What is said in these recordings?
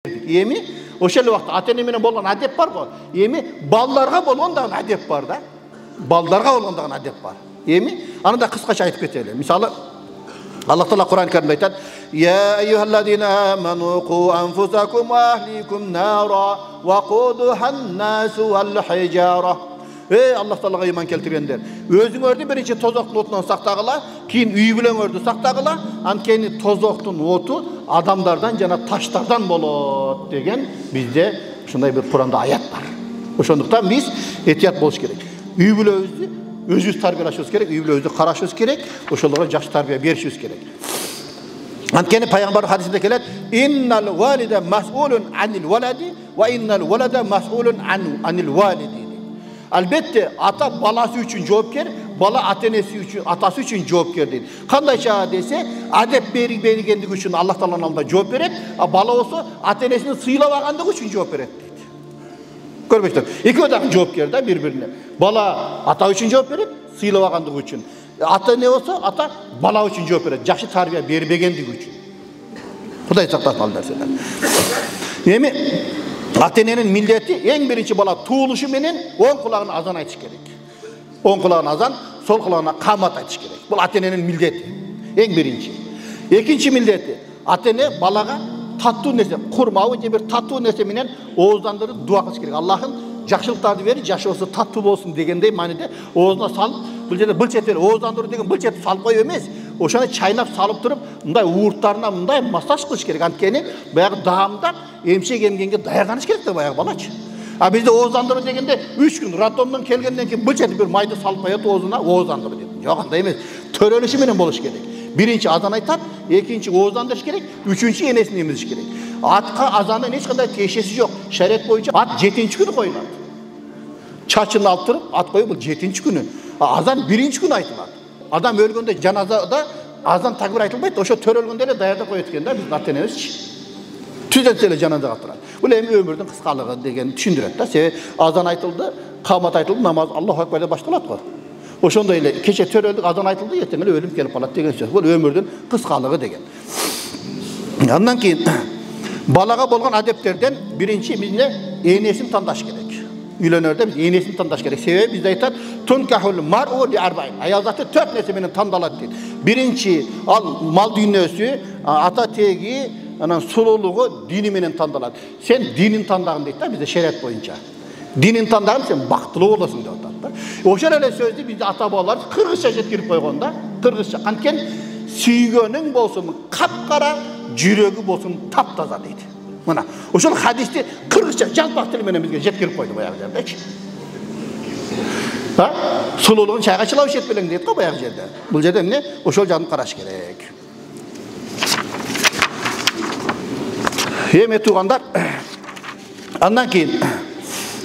Эми ошол убакта ата-эне менен болгон адеп бар го. Эми балдарга болгон дагы адеп бар да. Балдарга болгон дагы адеп бар. Эми аны да кыскача айтып кетели. Мисалы Аллах Таала Кур'ан Каримде айтат: "Я айюхаллазина аману қу анфусакум ва ахликум нара ва қудухан насу вал хижара." Ey Allah Taalaga iman keltirgендер, өзүңөрдү биринчи тозоктун отунан сактагыла, кийин үй бүлөңөрдү сактагыла, анткени тозоктун оту адамдардан жана таштардан болот деген бизде ушундай бир Куранда аят бар. Ошондуктан биз этият болуш керек. Үй бүлөбүздү өзүбүз тарбиялашыбыз керек, үй бүлөбүздү карашыбыз керек, ошолорго жакшы тарбия беришибиз керек. Анткени пайгамбар хадисинде келет: "Иннал валида мас'улун анил валади ва иннал валада мас'улун анил валиди." Albatta ata balası üçün javobgar, bala ata-enesi üçün, atası üçün javobgar deydi. Qandaycha dese, adep bergendigi üçün Allah Taalaның алдында жооп берет, а бала болсо ата-энесин сыйлап алгандыгы üçün жооп берет дейт. Көрбөйсүздөр. Экөө да жоопкер да бири-бирине. Бала ата үшін жооп берет, сыйлап алгандыгы үшін. Ата-эне болсо ата бала үшін жооп берет, жакшы тарбия бербегендиги үшін. Кудай сактасын ал нерселерди. Эми ата-эненин милдети эң биринчи бала туулушу менен оң кулагына азан айтыш керек. Оң кулагына азан, сол кулагына камат айтыш керек. Бул ата-эненин милдети. Эң биринчи. Экинчи милдети ата-эне балага таттуу нерсе, курмабы же бир таттуу нерсе менен ооздандырып дуа кылыш керек. Аллахым жакшылыктарды бери, жакшы болсо таттуу болсун дегендей мааниде оозуна салып, бул жерде былчет ооздандыруу деген былчет салып коюп эмес. Ошону чайнап салып туруп, мындай уурттарына мындай массаж кылыш керек. Анткени баягы даамдап эмчек эмгенге даярданыш керек да баягы балачы. А бизде ооздандыруу дегенде 3 күн роддомдон келгенден кийин былчет бир майды салып коет оозуна, ооздандыруу дейт. Жок, андай эмес. Төрөлүшү менен болуш керек. Биринчи азан айтат, экинчи ооздандырыш керек, үчүнчү энесин эмизиш керек. Атка азандын эч кандай тиешеси жок. Шариат боюнча ат 7-нчи күнү коюлат. Чачын алып туруп, ат коюп бул 7-нчи күнү. Азан 1-нчи күнү айтылат. Адам өлгөндө жаназада азан такбир айтылбайт, ошо төрөлгөндө эле даярдап коет экен да биздин ата-энебизчи. Түзөтүп эле жаназага турат. Бул эми өмүрдүн кыскалыгы деген түшүндүрөт да. Себеби азан айтылды, камат айтылды, намаз Аллаху акбар деп башталат го. Ошондой эле кече төрөлдүк, азан айтылды, эртең эле өлүм келип калат деген сөз. Бул өмүрдүн кыскалыгы деген. Андан кийин балага болгон адептерден биринчи бизне энесин тандаш керек. Үйлөнөрдө биз энесин тандаш керек. Себеби бизде айтат: "Тункахул мар'у ли арбаин." Аял заты 4 нерсе менен тандалат дейт. Биринчи ал мал дүйнөсү, ата теги, анан сулуулугу дини менен тандалат. Сен динин тандагын дейт да бизде шариат боюнча. Динин тандагын сен бактылуу болосуң деп атат да. Ошол эле сөздү бизде ата бабалар кыргызча жеткирип койгон да. Кыргызча. Анткени сүйгөнүң болсун капкара, жүрөгү болсун таптаза дейт. Мына ошол хадисти кыргызча жазбак тил менен бизге жеткирип койду баягы жердечи. Та? Сулуулугун чайга чылап ишет белең дейт го баягы жерде. Бул жерде эмне? Ошол жагын караш керек. Эми туугандар, андан кийин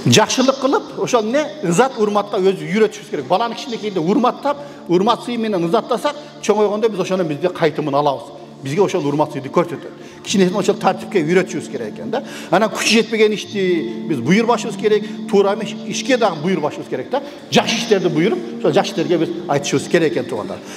жакшылык кылып, ошол эмне? Ызат, урматка өзү үйрөтүшүбүз керек. Баланы кичинекейинде урматтап, урмат сый менен ызаттасак, чоңойгондо биз ошону бизде кайтымын алабыз. Бизге ошол урмат сыйды көрсөтөт. Кичинесин ошол тартипке үйрөтүшүбүз керек экен да. Анан күчү жетпеген ишти биз буйрбашыбыз керек, туура эмес ишке дагы буйрбашыбыз керек да. Жакшы иштерди буйруп, ошол жакшы иштерге биз айтышыбыз керек экен туугандар.